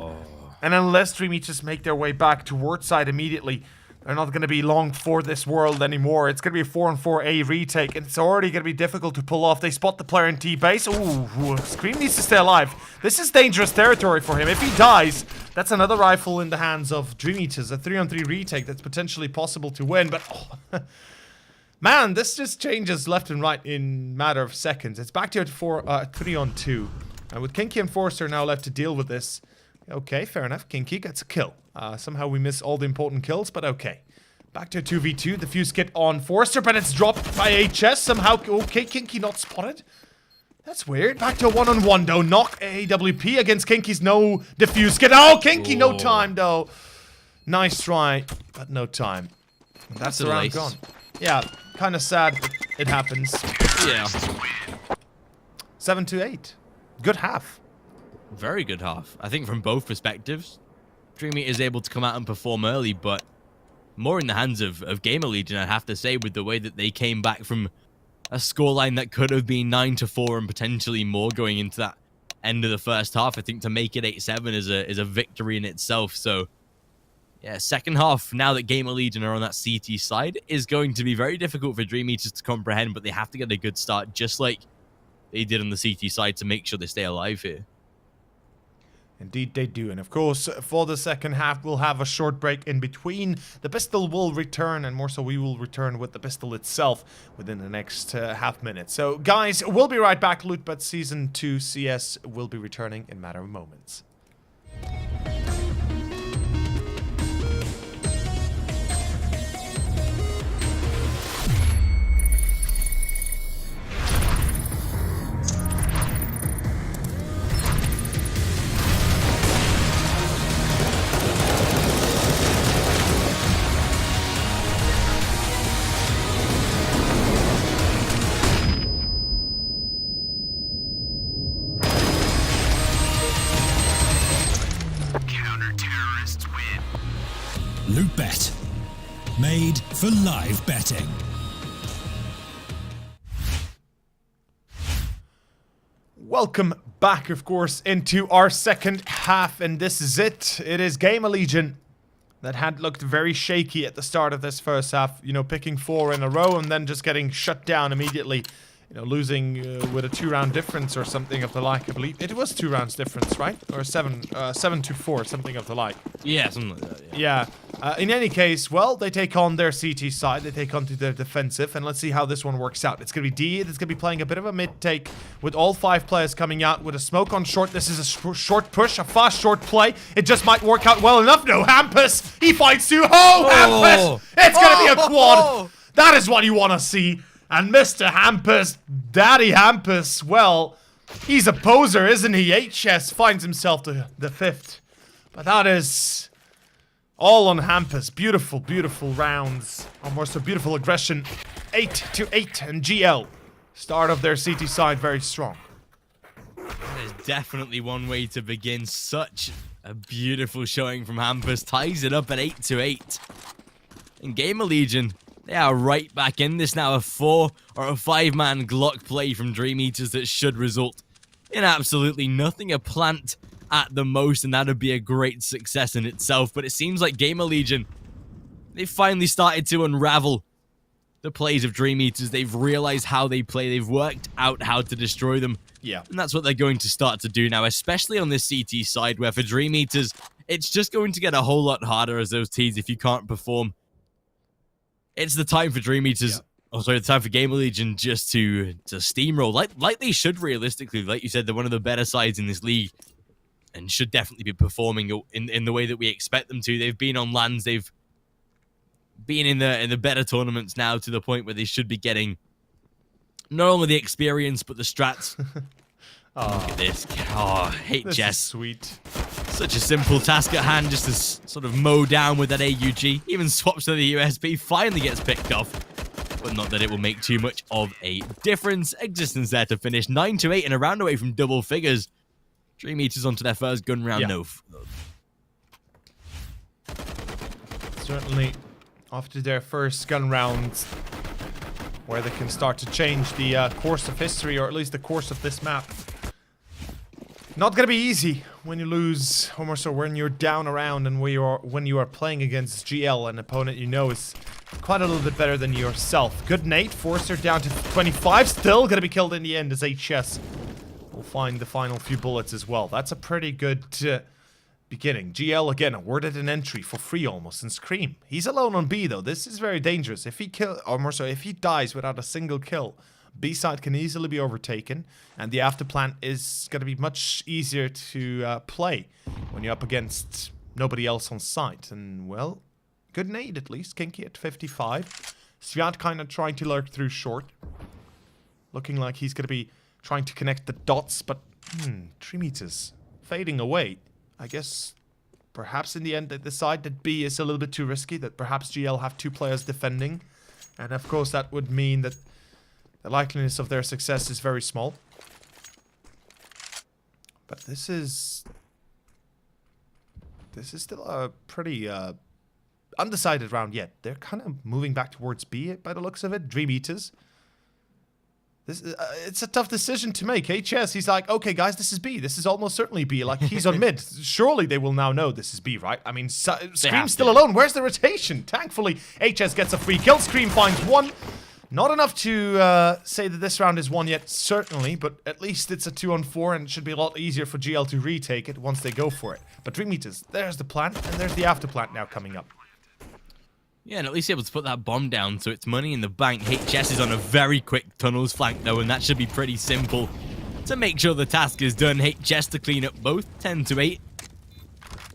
And unless Dream Eaters make their way back towards site immediately, they're not going to be long for this world anymore. It's going to be a 4-on-4A retake, and it's already going to be difficult to pull off. They spot the player in T-base. Ooh, Scream needs to stay alive. This is dangerous territory for him. If he dies, that's another rifle in the hands of Dream Eaters. A 3-on-3 retake that's potentially possible to win, but man, this just changes left and right in a matter of seconds. It's back to a 3-on-2. And with Kinky and Forrester now left to deal with this, okay, fair enough. Kinky gets a kill. Somehow we miss all the important kills, but okay. Back to a 2v2. The fuse kit on Forrester, but it's dropped by HS somehow. Okay, Kinky not spotted. That's weird. Back to a 1-on-1 though. Knock AWP against Kinky's no defuse kit. Oh, Kinky, no time though. Nice try, but no time. And that's the round gone. Yeah, kind of sad, but it happens. Yeah. 7-8. Good half. Very good half. I think from both perspectives. Dream Eater is able to come out and perform early, but more in the hands of Gamer Legion, I have to say, with the way that they came back from a scoreline that could have been 9-4 and potentially more going into that end of the first half. I think to make it 8-7 is a victory in itself. So yeah, second half, now that Gamer Legion are on that CT side, is going to be very difficult for Dream Eaters to comprehend, but they have to get a good start, just like they did on the CT side, to make sure they stay alive here. Indeed they do. And of course, for the second half, we'll have a short break in between. The pistol will return, and more so we will return with the pistol itself within the next half minute. So guys, we'll be right back. Loot.bet Season 2 CS will be returning in a matter of moments. Loot.bet, made for live betting. Welcome back, of course, into our second half, and this is it. It is Gamer Legion that had looked very shaky at the start of this first half, you know, picking 4 in a row and then just getting shut down immediately. You know, losing with a 2-round difference or something of the like. I believe it was 2 rounds difference, right? Or 7-4, something of the like. Yeah, something like that, yeah. In any case, well, they take on their CT side. They take on to their defensive, and let's see how this one works out. It's going to be D. It's going to be playing a bit of a mid-take with all 5 players coming out with a smoke on short. This is a short push, a fast short play. It just might work out well enough. No, Hampus! He fights too. Oh, Hampus! It's going to be a quad. That is what you want to see. And Mr. Hampus, Daddy Hampus, well, he's a poser, isn't he? HS finds himself to the 5th. But that is all on Hampus. Beautiful, beautiful rounds. Or more so, beautiful aggression. 8-8, and GL. Start of their CT side very strong. That is definitely one way to begin. Such a beautiful showing from Hampus. Ties it up at 8-8. And Gamer Legion, they are right back in this now. A 4 or a 5-man Glock play from Dream Eaters that should result in absolutely nothing. A plant at the most, and that would be a great success in itself. But it seems like Gamer Legion, they've finally started to unravel the plays of Dream Eaters. They've realized how they play. They've worked out how to destroy them. Yeah. And that's what they're going to start to do now, especially on this CT side, where for Dream Eaters, it's just going to get a whole lot harder as those Ts if you can't perform. It's the time for Dream Eaters, the time for Gamer Legion just to steamroll, like they should realistically. Like you said, they're one of the better sides in this league and should definitely be performing in the way that we expect them to. They've been on lands, they've been in the better tournaments now to the point where they should be getting not only the experience, but the strats. Oh, look at this. Oh, hate this Jess. Is sweet. Such a simple task at hand, just to sort of mow down with that AUG. Even swaps to the USB, finally gets picked off. But not that it will make too much of a difference. Existence there to finish. 9-8 and a round away from double figures. Dream Eaters onto their first gun round. Yeah. No. Certainly, after their first gun round, where they can start to change the course of history, or at least the course of this map. Not gonna be easy when you lose, or more so when you're down around and when you are playing against GL, an opponent you know is quite a little bit better than yourself. Good nade, Forcer down to 25, still gonna be killed in the end as HS will find the final few bullets as well. That's a pretty good beginning. GL again awarded an entry for free almost, and Scream. He's alone on B though. This is very dangerous. If he or more so if he dies without a single kill, B side can easily be overtaken, and the after plant is going to be much easier to play when you're up against nobody else on site. And well, good nade at least. Kinky at 55. Sviat kind of trying to lurk through short, looking like he's going to be trying to connect the dots, but 3 meters fading away. I guess perhaps in the end they decide that B is a little bit too risky, that perhaps GL have 2 players defending, and of course that would mean that the likeliness of their success is very small. But this is still a pretty undecided round yet. They're kind of moving back towards B by the looks of it. Dream Eaters. It's a tough decision to make. HS, he's like, okay, guys, this is B. This is almost certainly B. Like, he's on mid. Surely they will now know this is B, right? I mean, Scream's still alone. Where's the rotation? Thankfully, HS gets a free kill. Scream finds one. Not enough to say that this round is won yet, certainly, but at least it's a 2-on-4, and it should be a lot easier for GL to retake it once they go for it. But Dream Eaters, there's the plant, and there's the after plant now coming up. Yeah, and at least able to put that bomb down, so it's money in the bank. HS is on a very quick tunnels flank, though, and that should be pretty simple to make sure the task is done. HS to clean up both, 10-8.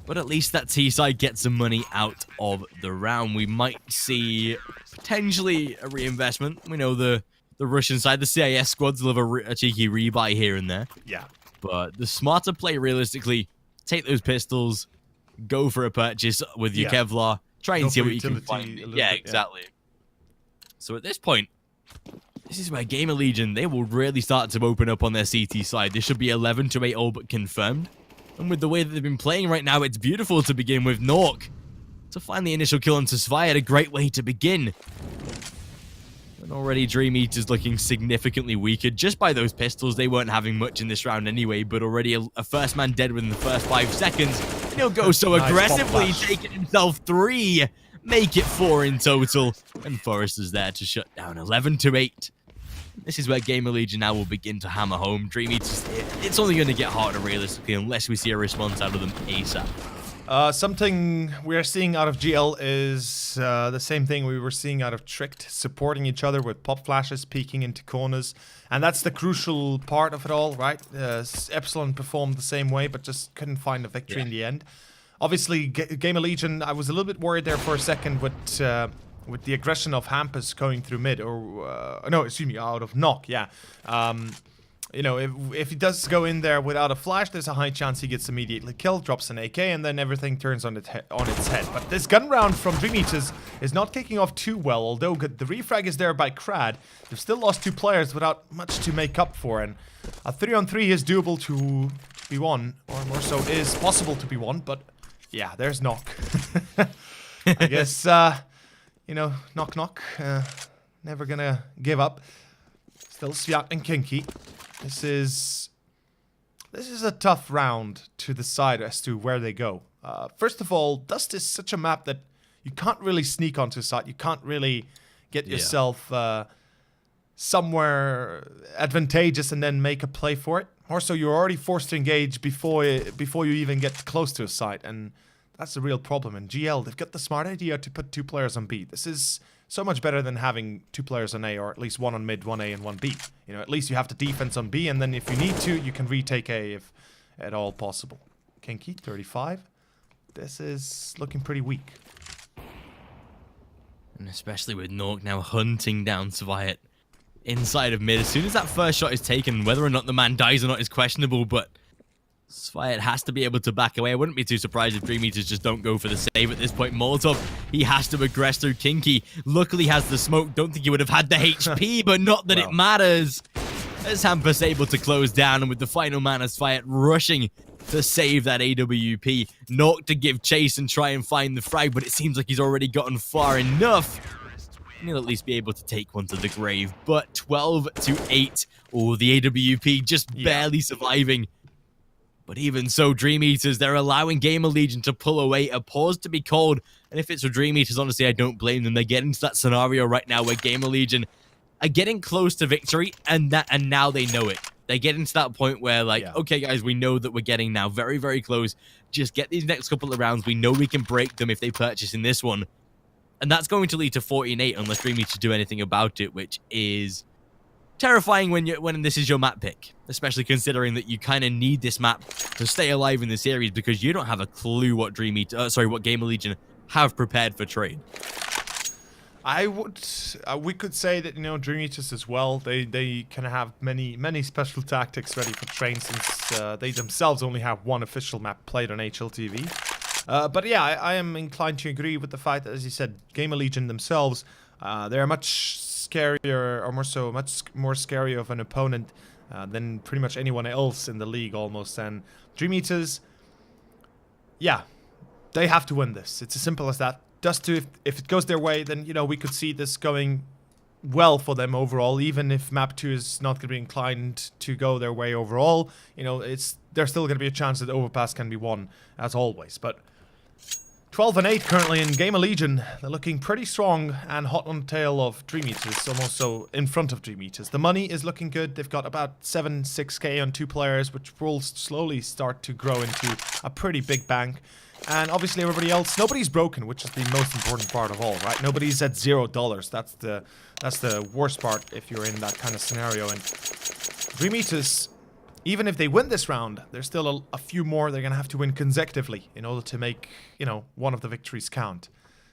But at least that T-side gets some money out of the round. We might see potentially a reinvestment. We know the Russian side, the CIS squads, will have a cheeky rebuy here and there. Yeah. But the smarter play, realistically, take those pistols, go for a purchase with your Kevlar, try and see what you can find. Yeah, exactly. So at this point, this is where Gamer Legion, they will really start to open up on their CT side. This should be 11-8 all but confirmed. And with the way that they've been playing right now, it's beautiful to begin with. Nork to find the initial kill on Tesfaye, a great way to begin. And already Dream Eaters looking significantly weaker. Just by those pistols, they weren't having much in this round anyway, but already a first man dead within the first 5 seconds. He'll go so nice aggressively, taking himself 3, make it 4 in total. And Forrest is there to shut down 11-8. This is where Gamer Legion now will begin to hammer home. Dream Eaters, it's only going to get harder realistically unless we see a response out of them ASAP. Something we're seeing out of GL is the same thing we were seeing out of Tricked, supporting each other with pop flashes, peeking into corners. And that's the crucial part of it all, right? Epsilon performed the same way, but just couldn't find a victory in the end. Obviously, Gamer Legion, I was a little bit worried there for a second with the aggression of Hampus going through mid, or no, excuse me, out of Knock, yeah. You know, if he does go in there without a flash, there's a high chance he gets immediately killed, drops an AK, and then everything turns on its head. But this gun round from Dream Eaters is not kicking off too well, although the refrag is there by Krad. They've still lost 2 players without much to make up for, and a 3-on-3 is doable to be won, or more so is possible to be won, but yeah, there's Knock. I guess, you know, knock, never gonna give up. Still Sviat and Kinky. This is a tough round to decide as to where they go. First of all, Dust is such a map that you can't really sneak onto a site. You can't really get yourself somewhere advantageous and then make a play for it. Or so you're already forced to engage before you even get close to a site, and that's a real problem. In GL, they've got the smart idea to put 2 players on B. This is so much better than having 2 players on A, or at least 1 on mid, 1 A, and 1 B. You know, at least you have the defense on B, and then if you need to, you can retake A if at all possible. Kinky, 35. This is looking pretty weak. And especially with Nork now hunting down Sviat inside of mid. As soon as that first shot is taken, whether or not the man dies or not is questionable, but Sviat has to be able to back away. I wouldn't be too surprised if Dream Eaters just don't go for the save at this point. Molotov, he has to aggress through Kinky. Luckily has the smoke. Don't think he would have had the HP, but not that it matters. As Hampus able to close down, and with the final man as Sviat rushing to save that AWP. Knock to give chase and try and find the frag, but it seems like he's already gotten far enough. And he'll at least be able to take one to the grave. But 12-8. Oh, the AWP just barely surviving. But even so, Dream Eaters, they're allowing Gamer Legion to pull away, a pause to be called. And if it's for Dream Eaters, honestly, I don't blame them. They're getting to that scenario right now where Gamer Legion are getting close to victory, and now they know it. They're getting to that point where, like, okay, guys, we know that we're getting now very, very close. Just get these next couple of rounds. We know we can break them if they purchase in this one. And that's going to lead to 14-8 unless Dream Eaters do anything about it, which is terrifying when this is your map pick, especially considering that you kind of need this map to stay alive in the series because you don't have a clue what what Gamer Legion have prepared for trade. We could say that, you know, Dream Eaters as well, they kind of have many special tactics ready for train, since they themselves only have one official map played on HLTV. But yeah, I am inclined to agree with the fact that, as you said, Gamer Legion themselves, they're much scarier, or much more scary of an opponent than pretty much anyone else in the league almost. And Dream Eaters, yeah, they have to win this. It's as simple as that. Just to, if it goes their way, then, you know, we could see this going well for them overall, even if map 2 is not going to be inclined to go their way overall. You know, there's still going to be a chance that Overpass can be won, as always. But 12-8 currently in Gamer Legion. They're looking pretty strong and hot on the tail of Dream Eaters, almost so in front of Dream Eaters. The money is looking good. They've got about 6K on 2 players, which will slowly start to grow into a pretty big bank. And obviously everybody else, nobody's broken, which is the most important part of all, right? Nobody's at $0. That's the worst part if you're in that kind of scenario. And Dream Eaters, even if they win this round, there's still a few more they're going to have to win consecutively in order to make, you know, one of the victories count.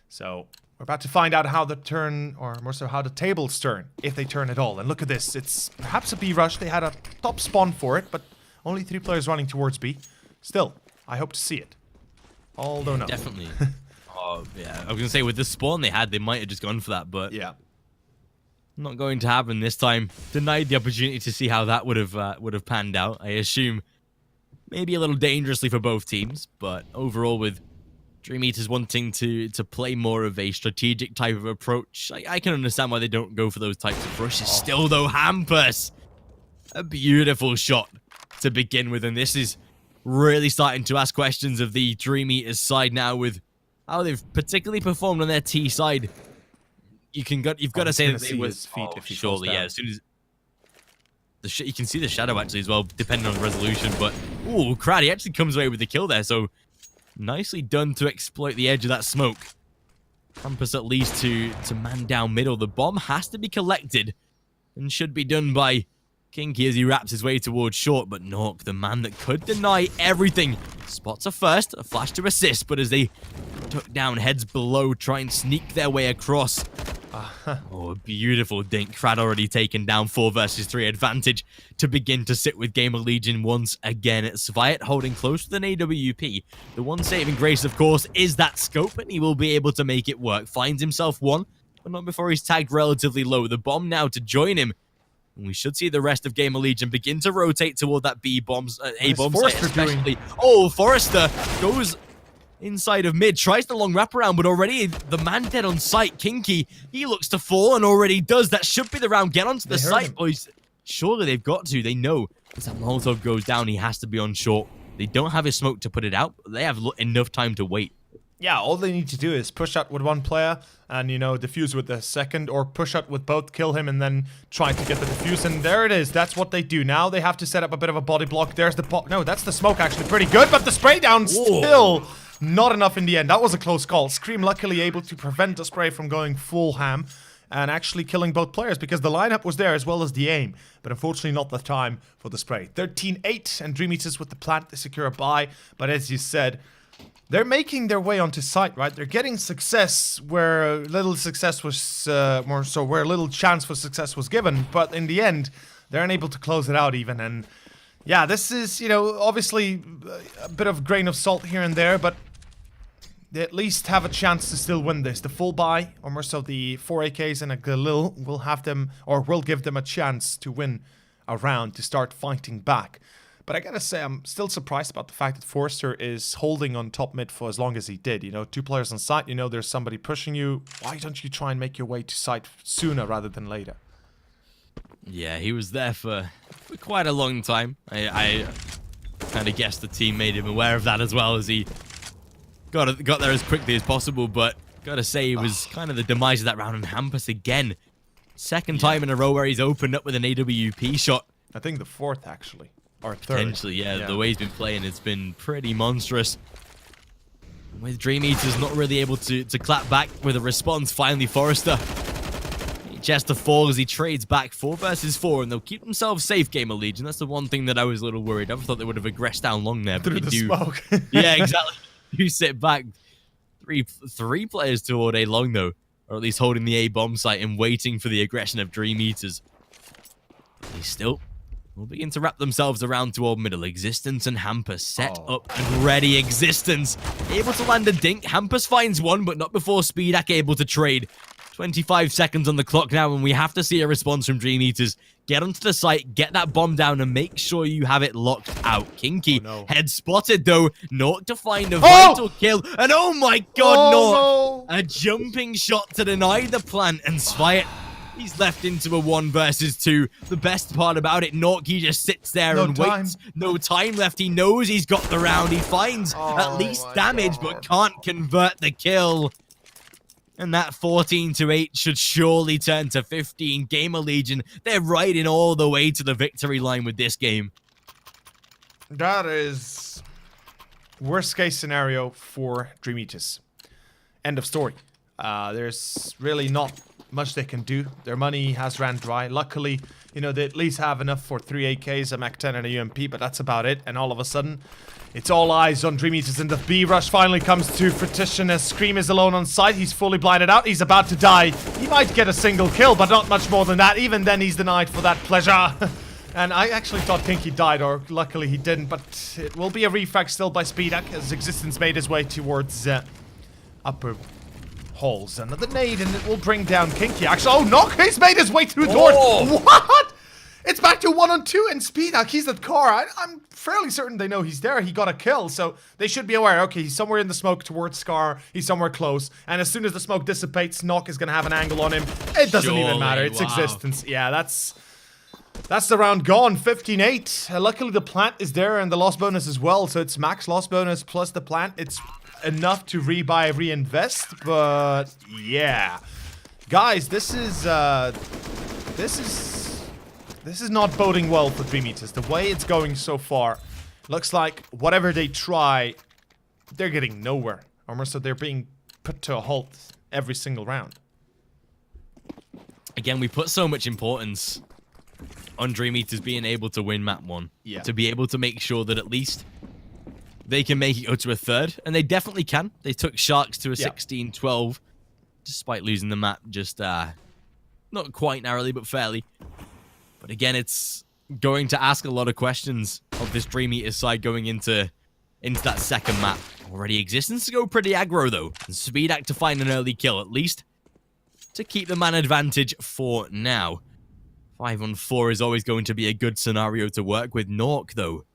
So we're about to find out how the turn, or more so how the tables turn, if they turn at all. And look at this. It's perhaps a B rush. They had a top spawn for it, but only 3 players running towards B. Still, I hope to see it. Although no. Definitely. Oh, yeah. I was going to say, with the spawn they had, they might have just gone for that, but... Yeah. Not going to happen this time. Denied the opportunity to see how that would have panned out. I assume maybe a little dangerously for both teams, but overall with Dream Eaters wanting to play more of a strategic type of approach, I can understand why they don't go for those types of rushes. Still though, Hampus, a beautiful shot to begin with, and this is really starting to ask questions of the Dream Eaters side now with how they've particularly performed on their T side. You've got to say that they was feet if he surely, yeah. As soon as you can see the shadow actually as well, depending on the resolution. But ooh, Crad, he actually comes away with the kill there. So nicely done to exploit the edge of that smoke. Campus at least to man down middle. The bomb has to be collected and should be done by Kinky as he wraps his way towards short. But Nork, the man that could deny everything, spots a first, a flash to assist. But as they tuck down, heads below, try and sneak their way across. Oh, a beautiful dink. Crad already taken down 4 versus 3 advantage to begin to sit with Gamer Legion once again. Sviat holding close to an AWP. The one saving grace, of course, is that scope, and he will be able to make it work. Finds himself one, but not before he's tagged relatively low. The bomb now to join him. And we should see the rest of Gamer Legion begin to rotate toward that A-bomb site, especially. Oh, Forrester goes inside of mid, tries the long wraparound, but already the man dead on site. Kinky, he looks to fall and already does. That should be the round. Get onto the site, boys. Surely they've got to. They know as that Molotov goes down, he has to be on short. They don't have his smoke to put it out, but they have enough time to wait. Yeah, all they need to do is push out with one player and, you know, defuse with the second, or push out with both, kill him, and then try to get the defuse. And there it is. That's what they do. Now they have to set up a bit of a body block. There's the no, that's the smoke actually pretty good, but the spray down still not enough in the end. That was a close call. Scream luckily able to prevent the spray from going full ham and actually killing both players, because the lineup was there as well as the aim, but unfortunately not the time for the spray. 13-8, and Dream Eaters with the plant to secure a buy. But as you said, they're making their way onto site, right? They're getting success where little success was, more so where little chance for success was given, but in the end, they're unable to close it out even. And yeah, this is, you know, obviously a bit of grain of salt here and there, but they at least have a chance to still win this. The full buy, or more so the 4 AKs and a Galil, will have them, or will give them a chance to win a round to start fighting back. But I gotta say, I'm still surprised about the fact that Forrester is holding on top mid for as long as he did. You know, 2 players on site, you know there's somebody pushing you. Why don't you try and make your way to site sooner rather than later? Yeah, he was there for quite a long time. I kind of guessed the team made him aware of that as well, as he got there as quickly as possible. But gotta say, it was kind of the demise of that round. And Hampus again, second time in a row where he's opened up with an AWP shot. I think the 4th actually. Or 3rd. Potentially, yeah. The way he's been playing, it's been pretty monstrous. With Dream Eaters not really able to clap back with a response. Finally, Forrester. Chester falls as he trades back 4 versus 4, and they'll keep themselves safe, Gamer Legion. That's the one thing that I was a little worried. I thought they would have aggressed down long there, but through the smoke. Yeah, exactly. You sit back 3 players toward A long though, or at least holding the A bomb site and waiting for the aggression of Dream Eaters. They still will begin to wrap themselves around toward middle. Existence and Hampus set up and ready. Existence able to land a dink. Hampus finds one, but not before Speedak able to trade. 25 seconds on the clock now, and we have to see a response from Dream Eaters. Get onto the site, get that bomb down, and make sure you have it locked out. Kinky, head spotted though. Nork to find a vital kill, and oh my god, Nork! A jumping shot to deny the plant, and Sviat He's left into a 1 versus 2. The best part about it, Nork, he just sits there and waits. No time left. He knows he's got the round. He finds at least damage, but can't convert the kill. And that 14-8 should surely turn to 15. Gamer Legion, they're riding all the way to the victory line with this game. That is worst case scenario for Dream Eaters. End of story. There's really not much they can do. Their money has ran dry. Luckily, you know, they at least have enough for 3 AKs, a Mac 10 and a UMP, but that's about it. And all of a sudden, it's all eyes on Dream Eaters, and the B rush finally comes to fruition as Scream is alone on site. He's fully blinded out. He's about to die. He might get a single kill, but not much more than that. Even then, he's denied for that pleasure. And I actually thought Kinky died, or luckily he didn't, but it will be a refrag still by Speedak as Existence made his way towards upper halls. Another nade, and it will bring down Kinky. Actually, oh, Nock, he's made his way through doors. What? It's back to 1-on-2, and Speedak, he's at car. I'm fairly certain they know he's there. He got a kill, so they should be aware. Okay, he's somewhere in the smoke towards Scar. He's somewhere close, and as soon as the smoke dissipates, Nock is gonna have an angle on him. It doesn't even matter. It's Existence. Yeah, that's the round gone. 15-8. Luckily, the plant is there, and the loss bonus as well. So it's max loss bonus plus the plant. It's enough to rebuy, reinvest, but yeah, guys, this is not boding well for Dream Eaters. The way it's going so far, looks like whatever they try, they're getting nowhere. Almost so they're being put to a halt every single round. Again, we put so much importance on Dream Eaters being able to win map 1. Yeah. To be able to make sure that at least they can make it go to a 3rd. And they definitely can. They took Sharks to a 16-12. Despite losing the map just, not quite narrowly, but fairly. But again, it's going to ask a lot of questions of this Dream Eaters side going into that second map. Already Existence to go pretty aggro, though. And Speedak to find an early kill, at least to keep the man advantage for now. 5-on-4 is always going to be a good scenario to work with. Nork, though,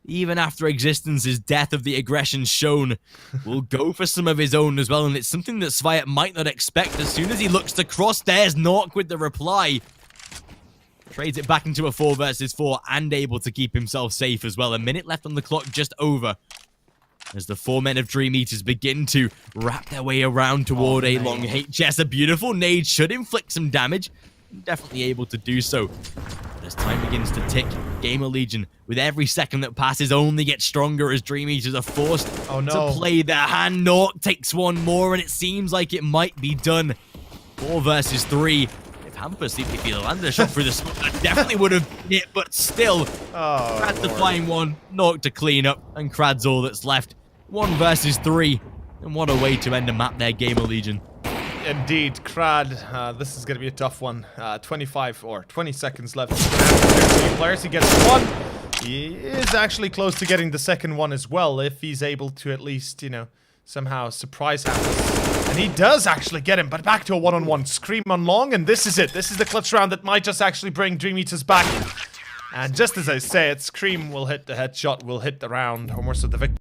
even after Existence's death of the aggression shown, will go for some of his own as well, and it's something that Sviat might not expect. As soon as he looks to cross, there's Nork with the reply. Trades it back into a 4 versus 4 and able to keep himself safe as well. A minute left on the clock, just over. As the 4 men of Dream Eaters begin to wrap their way around toward a long HS. A beautiful nade should inflict some damage. Definitely able to do so. But as time begins to tick, Gamer Legion, with every second that passes, only gets stronger as Dream Eaters are forced to play their hand. Nork takes one more, and it seems like it might be done. 4 versus 3. If Hamper seemed to feel landed a shot through the smoke, that definitely would have been it, but still. Crad to find one, Nork to clean up, and Crad's all that's left. 1 versus 3. And what a way to end a map there, Gamer Legion. Indeed, Crad, this is going to be a tough one. 25 or 20 seconds left. He's going to have to clear 3 players. He gets 1. He is actually close to getting the second one as well, if he's able to at least, you know, somehow surprise Hamper. And he does actually get him, but back to a 1-on-1. Scream on long, and this is it. This is the clutch round that might just actually bring Dream Eaters back. And just as I say it, Scream will hit the headshot, will hit the round, or more so the victory.